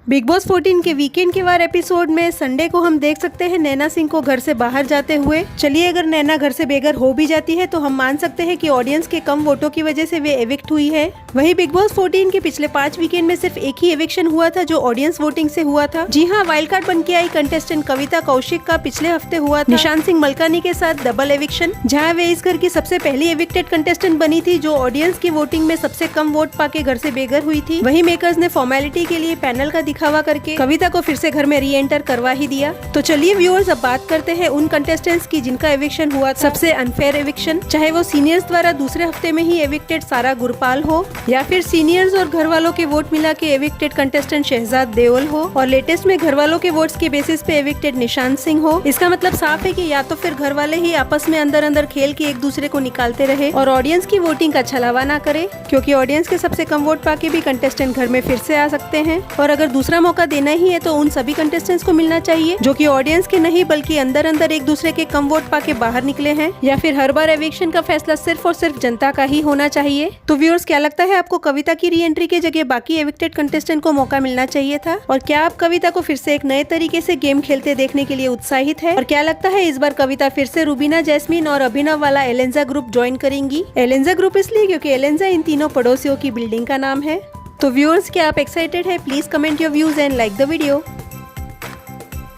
Big boss 14 के weekend के वार episode में संडे को हम देख सकते हैं नैना सिंह को घर से बाहर जाते हुए। चलिए, अगर नैना घर से बेघर हो भी जाती है तो हम मान सकते हैं कि ऑडियंस के कम वोटों की वजह से वे एविक्ट हुई है। वहीं बिग बॉस 14 के पिछले 5 वीकेंड में सिर्फ एक ही एविक्शन हुआ था जो ऑडियंस वोटिंग से हुआ था। जी हाँ, वाइल्ड कार्ड बन के आई कंटेस्टेंट कविता कौशिक का पिछले हफ्ते हुआ था निशांत सिंह मलकानी के साथ डबल एविक्शन, जहाँ वे इस घर की सबसे पहली एविक्टेड कंटेस्टेंट बनी थी जो ऑडियंस की वोटिंग में सबसे कम वोट पाके घर से बेघर हुई थी। वहीं मेकर्स ने फॉर्मेलिटी के लिए पैनल का दिखावा करके कविता को फिर से घर में री एंटर करवा ही दिया। तो चलिए व्यूअर्स, अब बात करते हैं उन कंटेस्टेंट्स की जिनका एविक्शन हुआ था सबसे अनफेयर एविक्शन, चाहे वो सीनियर्स द्वारा दूसरे हफ्ते में ही एविक्टेड सारा गुरपाल हो या फिर सीनियर्स और घर वालों के वोट मिला के एविक्टेड कंटेस्टेंट शहजाद देओल हो और लेटेस्ट में घर वालों के वोट्स के बेसिस पे एविक्टेड निशांत सिंह हो। इसका मतलब साफ है कि या तो फिर घर वाले ही आपस में अंदर अंदर खेल के एक दूसरे को निकालते रहे और ऑडियंस की वोटिंग का छलावा ना करे, क्योंकि ऑडियंस के सबसे कम वोट पाके भी कंटेस्टेंट घर में फिर से आ सकते हैं। और अगर दूसरा मौका देना ही है तो उन सभी कंटेस्टेंट्स को मिलना चाहिए जो कि ऑडियंस के नहीं बल्कि अंदर अंदर एक दूसरे के कम वोट पाके बाहर निकले हैं, या फिर हर बार एविक्शन का फैसला सिर्फ और सिर्फ जनता का ही होना चाहिए। तो व्यूअर्स, क्या लगता है आपको कविता की री एंट्री की जगह बाकी एविक्टेड कंटेस्टेंट को मौका मिलना चाहिए था? और क्या आप कविता को फिर से एक नए तरीके से गेम खेलते देखने के लिए उत्साहित है? और क्या लगता है इस बार कविता फिर से रूबीना, जैस्मीन और अभिनव वाला एलेंजा ग्रुप ज्वाइन करेंगी? एलेंजा ग्रुप इसलिए क्योंकि एलेंजा इन तीनों पड़ोसियों की बिल्डिंग का नाम है। तो व्यूअर्स, क्या आप एक्साइटेड है? Please comment your views and like the video.